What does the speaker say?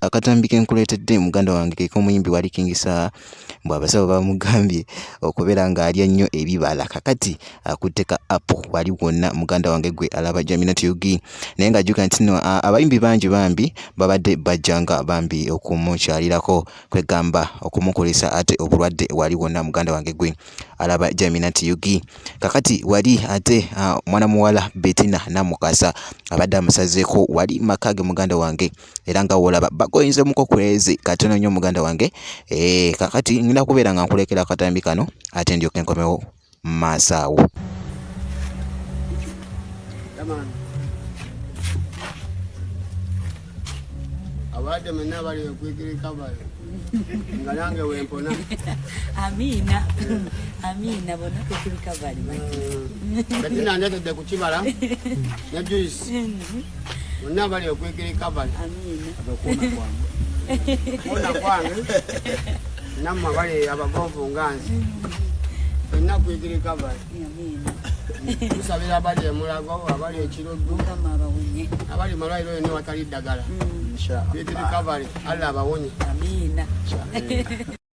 akatambi kenkuleetedde muganda wange ke k'omuyimbi wali King Sir mbw abasawo bamugambye okubeera ng'alya nnyo ebibala kakati akutte ka apple wali wonna muganda wange gwe alaba Jamina Tyugi naye ng'ajjuka nti nno abayimbi bambi babadde bajjanga bambi okumukyalirako kwegamba okumukolesa ate obulwadde wali wonna muganda wange gwe alaba Jamina Tyugi kakati wali ate mwana muwala Bettina Namukasa abadde amusazeeko wali makage muganda wange era nga wolaba bagoyinze muko kwezi katono nnyo muganda wange kakati ngina kubeera nga nkulekera akatambi kano ate ndyoke nkomewo maaso awo. Abadde mwenna bali okwikirika bali nga nange wempona. Amina. Amina bona kwikirika bali. Bettina ndetedde ku kibala ne juice. Mwenna bali okwikirika bali. Amina. Kuona kwange namma bali abagonvu nganzi. Mwenna kwikirika bali. Amina. Tusabira abali emulago abali ekiruddu abali malwaliro ne watali ddagala. Kwikirika bali Allah abawonye. Amina.